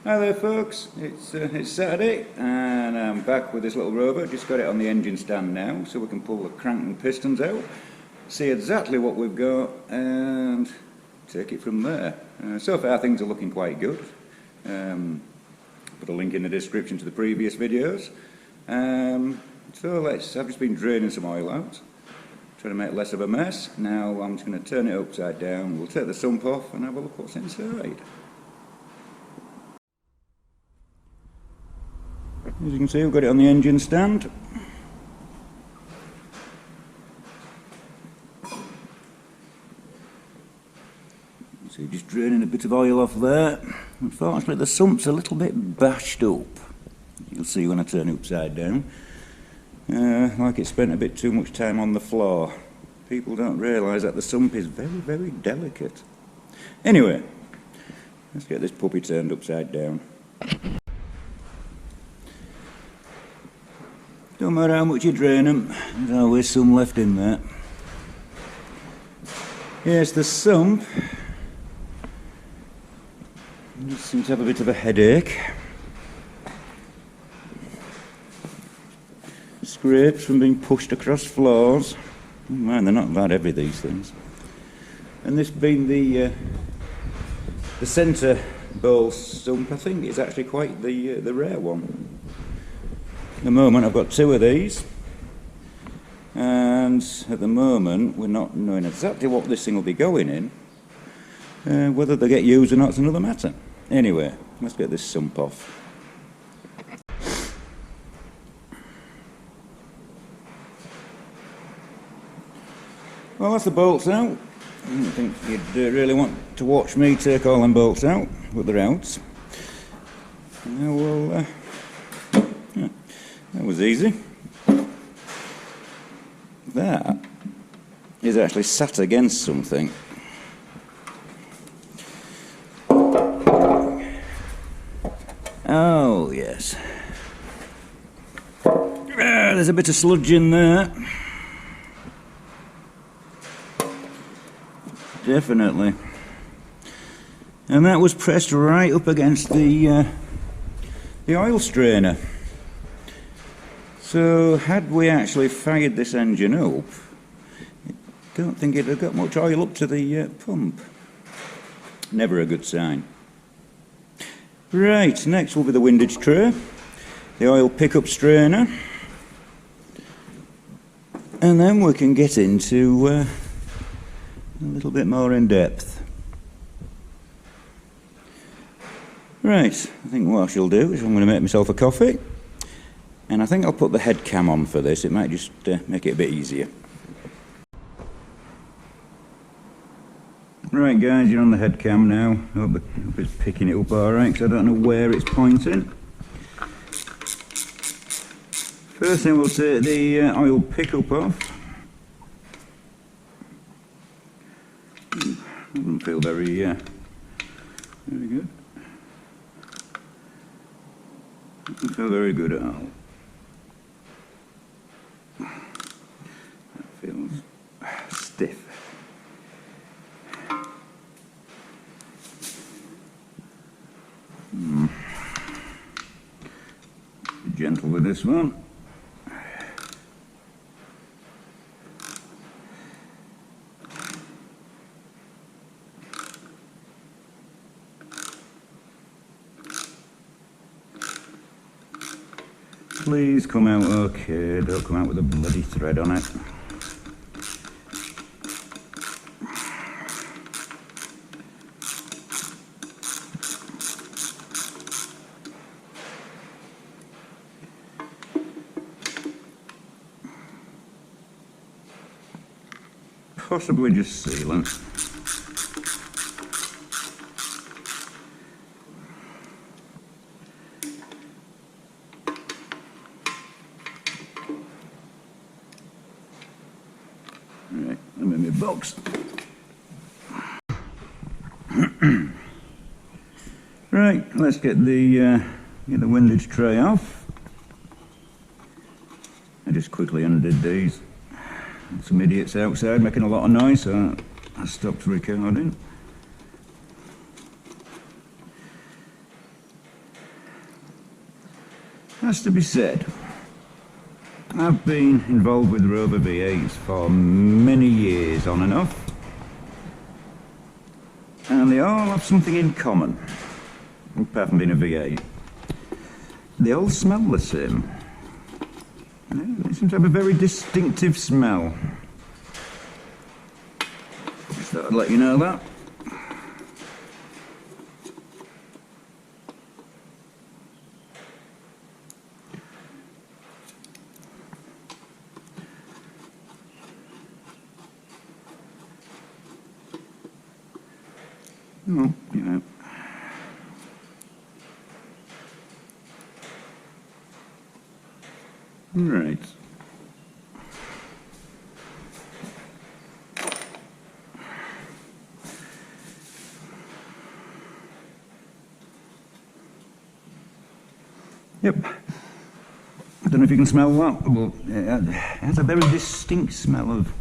Hi there folks, it's Saturday and I'm back with this little rover. Just got it on the engine stand now so we can pull the crank and pistons out, see exactly what we've got and take it from there. So far things are looking quite good. Put a link in the description to the previous videos. I've just been draining some oil out, trying to make less of a mess. Now I'm just going to turn it upside down, we'll take the sump off and have a look what's inside. As you can see, we've got it on the engine stand. So just draining a bit of oil off there. Unfortunately the sump's a little bit bashed up. You'll see when I turn it upside down. Like it spent a bit too much time on the floor. People don't realise that the sump is very, very delicate. Anyway, let's get this puppy turned upside down. Don't matter how much you drain them, there's always some left in there. Here's the sump. It seems to have a bit of a headache. Scrapes from being pushed across floors. Oh man, they're not that heavy, these things. And this being the centre bowl sump, I think it's actually quite the rare one. At the moment I've got two of these, and at the moment we're not knowing exactly what this thing will be going in. Whether they get used or not is another matter. Anyway, let's get this sump off. Well, that's the bolts out. I don't think you'd really want to watch me take all them bolts out, but they're out. Now we'll that was easy. That is actually sat against something. Oh yes. There's a bit of sludge in there. Definitely. And that was pressed right up against the oil strainer. So had we actually fired this engine up, I don't think it'd have got much oil up to the pump. Never a good sign. Right, next will be the windage tray, the oil pickup strainer, and then we can get into a little bit more in depth. Right, I think what I shall do is I'm going to make myself a coffee. And I think I'll put the head cam on for this, it might just make it a bit easier. Right guys, you're on the head cam now. Hope it's picking it up alright, because I don't know where it's pointing. First thing we'll take the oil pickup off. Doesn't feel very good. Doesn't feel very good at all. Feels stiff. Be gentle with this one. Please come out okay, don't come out with a bloody thread on it. Possibly just sealant. Right, I'm in my box. Right, let's get the windage tray off. I just quickly undid these. Some idiots outside making a lot of noise, so I stopped recording. has to be said, I've been involved with Rover V8s for many years on and off, and they all have something in common, apart from being a V8. They all smell the same. They seem to have a very distinctive smell. Just thought I'd let you know that. Oh, you know. Right. Yep. I don't know if you can smell that, but it has a very distinct smell of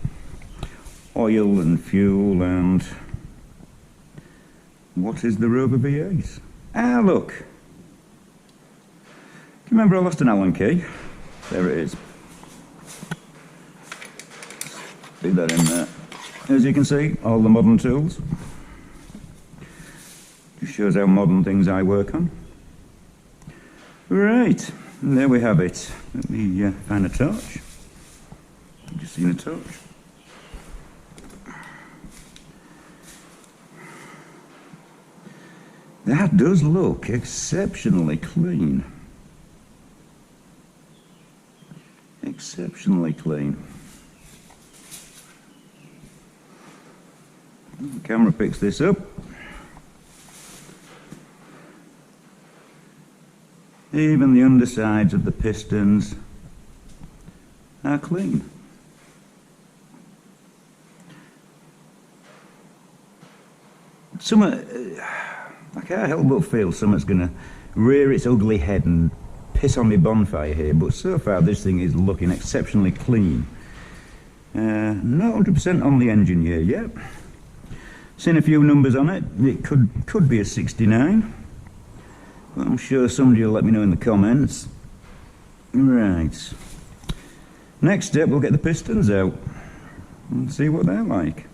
oil and fuel and... What is the Rover V8? Ah, look. Do you remember I lost an Allen key? There it is. Leave that in there. As you can see, all the modern tools. Just shows how modern things I work on. Right, and there we have it. Let me find a torch. Just seen a torch. That does look exceptionally clean. Exceptionally clean. The camera picks this up. Even the undersides of the pistons are clean. I can't help but feel something's going to rear its ugly head and piss on my bonfire here, but so far this thing is looking exceptionally clean. Not 100% on the engine gear yet. Seen a few numbers on it. It could be a 69. But I'm sure somebody will let me know in the comments. Right. Next step, we'll get the pistons out and see what they're like.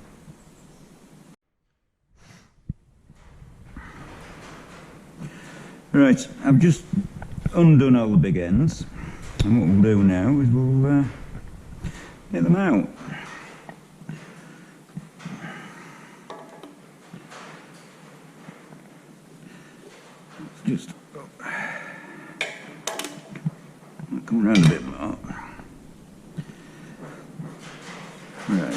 Right, I've just undone all the big ends, and what we'll do now is we'll get them out. Just come around a bit more. Right.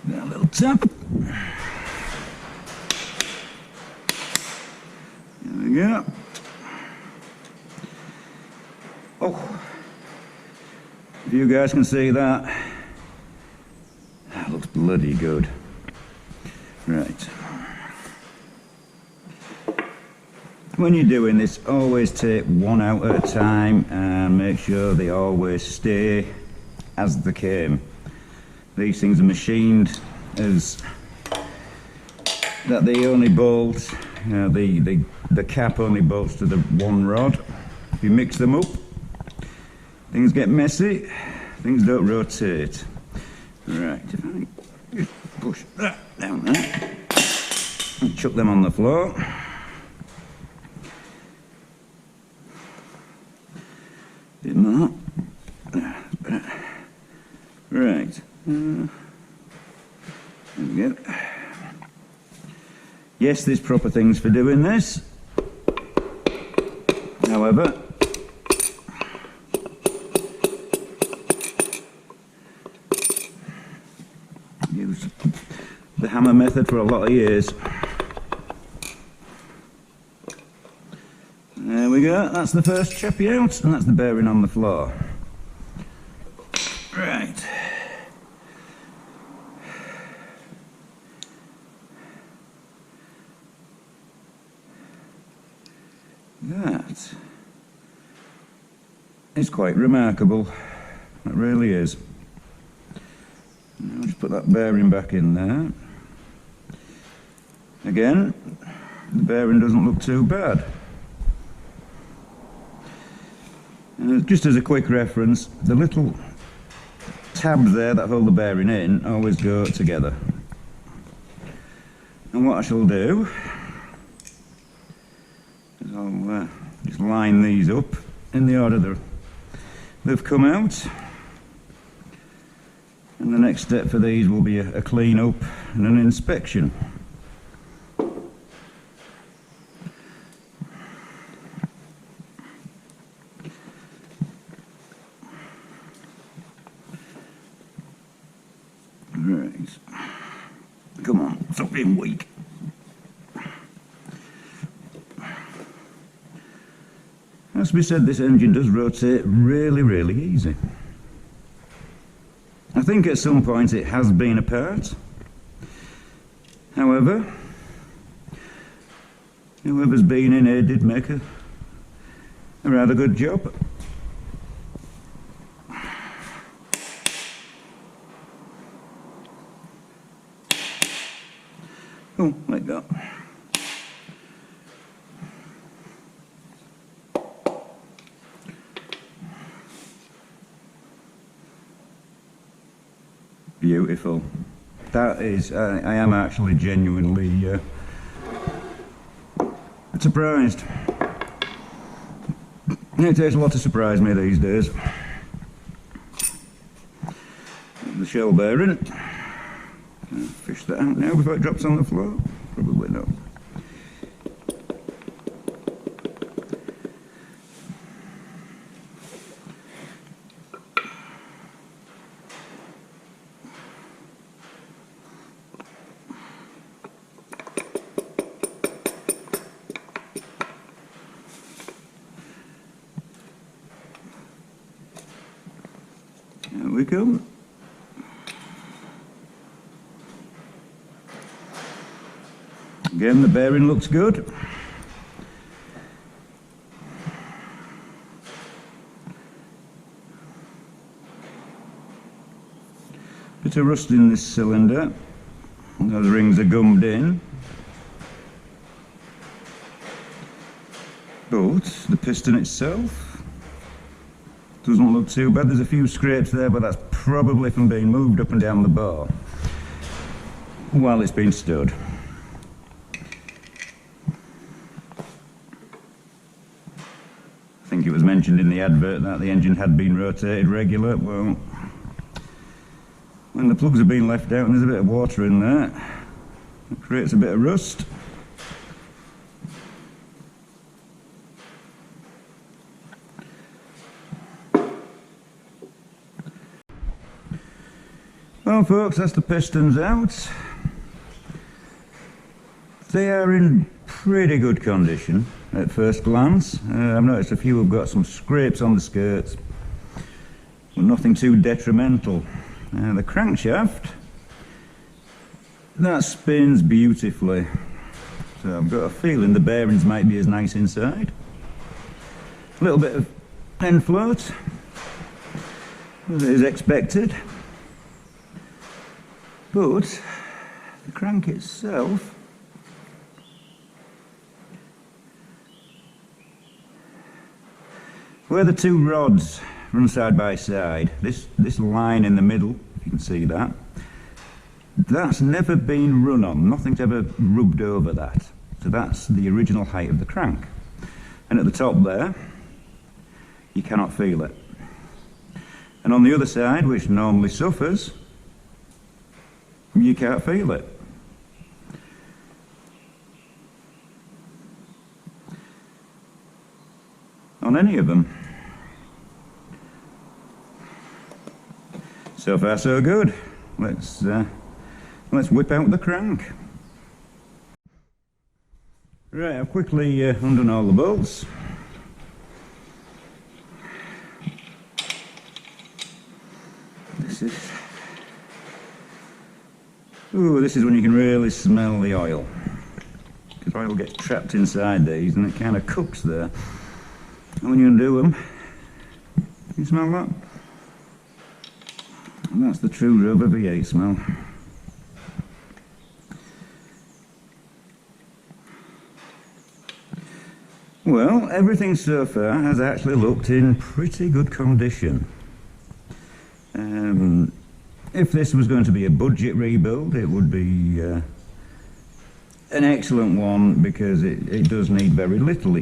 Now a little tap. There we go. Oh, if you guys can see that, that looks bloody good. Right. When you're doing this, always take one out at a time and make sure they always stay as they came. These things are machined as that they only bolt, the cap only bolts to the one rod. If you mix them up, things get messy, things don't rotate. Right, if I just push that down there and chuck them on the floor. Bit more. Right. There we go. Yes, there's proper things for doing this. However, use the hammer method for a lot of years. There we go, that's the first chappy out, and that's the bearing on the floor. Right. is quite remarkable. It really is. I'll just put that bearing back in there. Again, the bearing doesn't look too bad. And just as a quick reference, the little tabs there that hold the bearing in always go together. And what I shall do is I'll just line these up in the order they've come out. And the next step for these will be a clean up and an inspection. Right. Come on, stop being weak. As we said, this engine does rotate really easy. I think at some point it has been apart. However, whoever's been in here did make a rather good job. Oh, like that. Beautiful. That is, I am actually genuinely surprised. It takes a lot to surprise me these days. The shell bearing. Fish that out now before it drops on the floor? Probably not. There we go. Again, the bearing looks good. Bit of rust in this cylinder. Those rings are gummed in. But the piston itself doesn't look too bad. There's a few scrapes there, but that's probably from being moved up and down the bar while it's been stood. I think it was mentioned in the advert that the engine had been rotated regular. Well, when the plugs have been left out and there's a bit of water in there, it creates a bit of rust. Well folks, that's the pistons out. They are in pretty good condition at first glance. I've noticed a few have got some scrapes on the skirts, but nothing too detrimental. The crankshaft, that spins beautifully, so I've got a feeling the bearings might be as nice inside. A little bit of end float, as is expected, but the crank itself, where the two rods run side by side, this line in the middle, if you can see that, that's never been run on, nothing's ever rubbed over that. So that's the original height of the crank. And at the top there, you cannot feel it. And on the other side, which normally suffers, you can't feel it. On any of them. So far so good. Let's whip out the crank. Right, I've quickly undone all the bolts. This is when you can really smell the oil, because oil gets trapped inside these and it kind of cooks there. And when you undo them, You smell that? And that's the true ROVER V8 smell. Well, everything so far has actually looked in pretty good condition. If this was going to be a budget rebuild, it would be an excellent one, because it does need very little.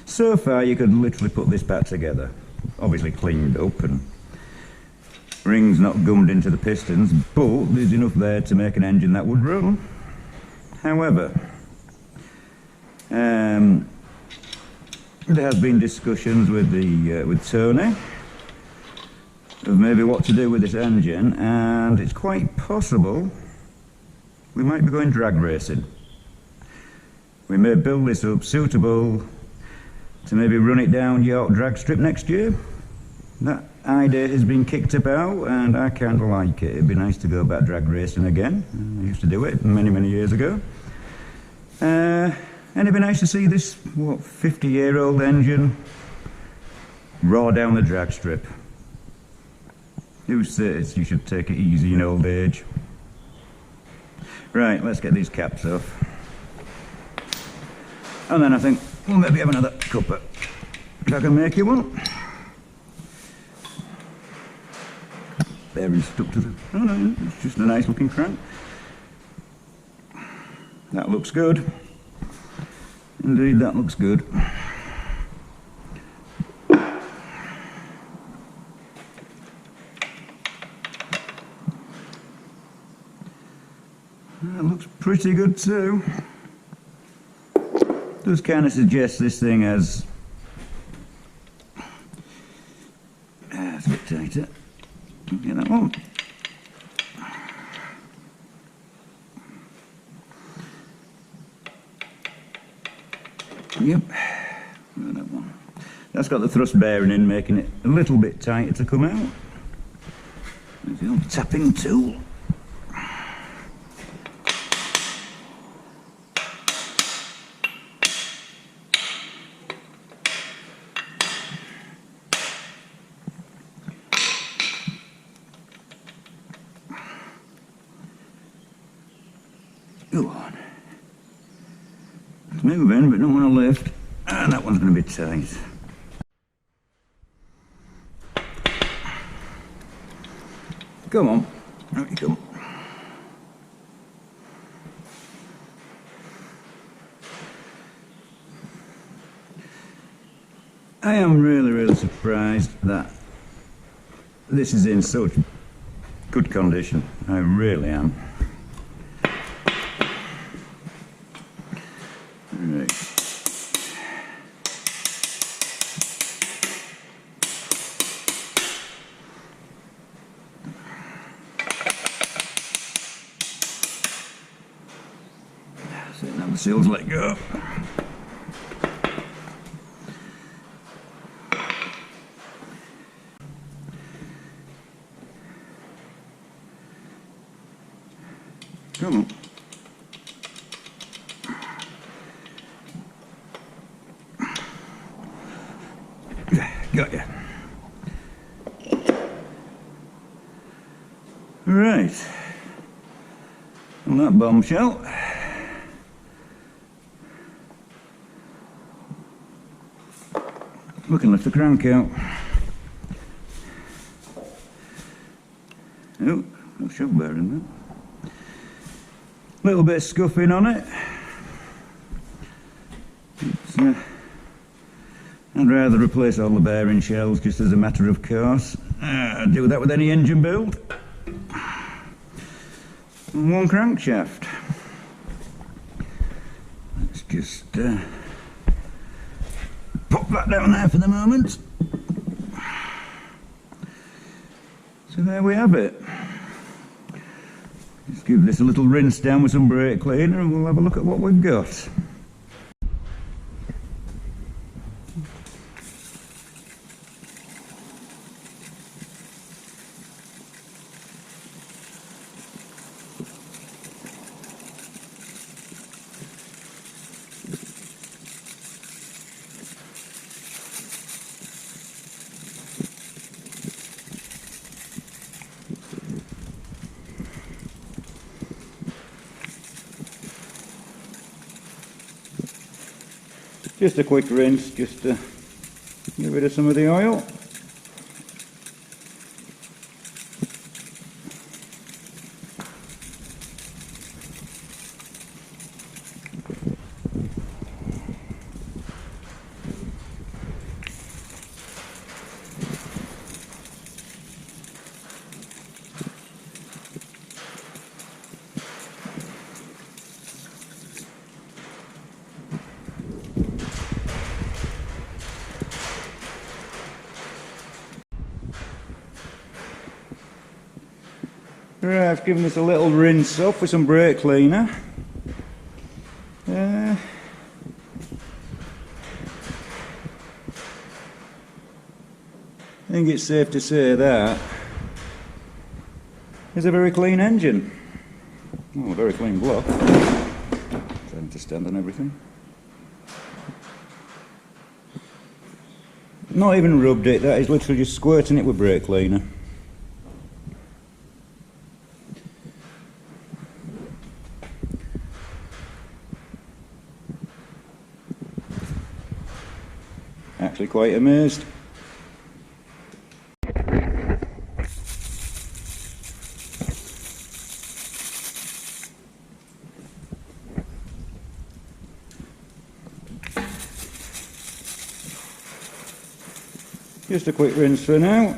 So far you could literally put this back together, obviously cleaned up and rings not gummed into the pistons, but there's enough there to make an engine that would run. However, there has been discussions with Tony of maybe what to do with this engine, and it's quite possible we might be going drag racing. We may build this up suitable to maybe run it down York drag strip next year. That idea has been kicked about, and I kind of like it. It'd be nice to go back drag racing again. I used to do it many years ago. And it'd be nice to see this, 50-year-old engine raw down the drag strip. Who says you should take it easy in old age? Right, let's get these caps off. And then I think we'll maybe have another cuppa, if I can make you one. Bearing's stuck to the... Oh no, it's just a nice looking crank. That looks good. Indeed, that looks good. That looks pretty good too. Does kind of suggest this thing has... it's a bit tighter. Get that one. Yep, that one. That's got the thrust bearing in, making it a little bit tighter to come out. There's the old tapping tool. Go on. It's moving, but don't want to lift. And that one's going to be tight. Come on. Out you come. I am really surprised that this is in such good condition. I really am. Right. So now the seals let go. Come on. Got you. Right. On that bombshell. We can lift the crank out. Oh, no shock bearing there. Little bit of scuffing on it. I'd rather replace all the bearing shells just as a matter of course. Do that with any engine build. And one crankshaft. Let's just pop that down there for the moment. So there we have it. Just give this a little rinse down with some brake cleaner and we'll have a look at what we've got. Just a quick rinse, just to get rid of some of the oil. Right, I've given this a little rinse off with some brake cleaner. I think it's safe to say that it's a very clean engine. Oh, a very clean block. Trying to stand on everything. Not even rubbed it, that is literally just squirting it with brake cleaner. Actually quite amazed. Just a quick rinse for now.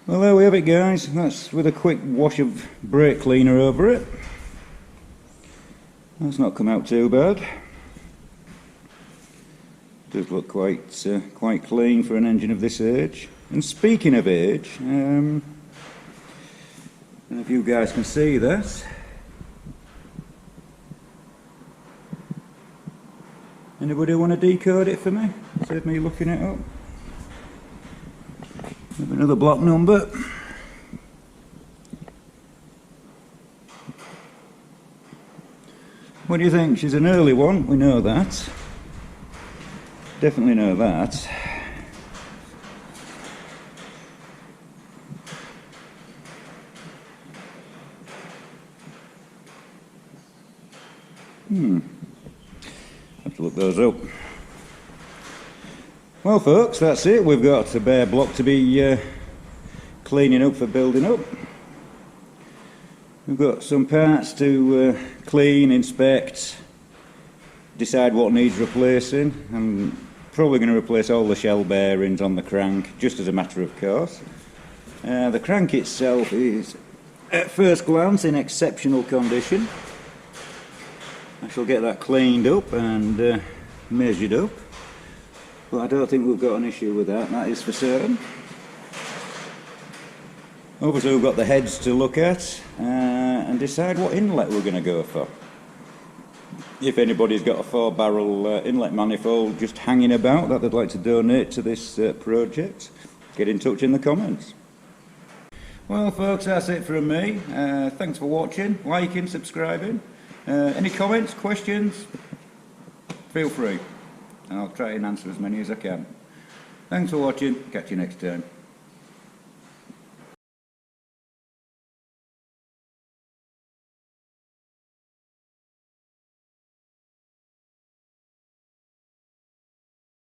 Well, there we have it, guys. That's with a quick wash of brake cleaner over it. That's not come out too bad. Does look quite clean for an engine of this age. And speaking of age, I don't know if you guys can see that. Anybody want to decode it for me? Save me looking it up. Have another block number. What do you think? She's an early one, we know that. Definitely know that. Have to look those up. Well folks, that's it. We've got a bare block to be cleaning up for building up. We've got some parts to clean, inspect, decide what needs replacing. I'm probably going to replace all the shell bearings on the crank, just as a matter of course. The crank itself is, at first glance, in exceptional condition. I shall get that cleaned up and measured up. But I don't think we've got an issue with that is for certain. Obviously we've got the heads to look at and decide what inlet we're going to go for. If anybody's got a 4-barrel inlet manifold just hanging about that they'd like to donate to this project, get in touch in the comments. Well folks, that's it from me. Thanks for watching, liking, subscribing. Any comments, questions, feel free. I'll try and answer as many as I can. Thanks for watching, catch you next time.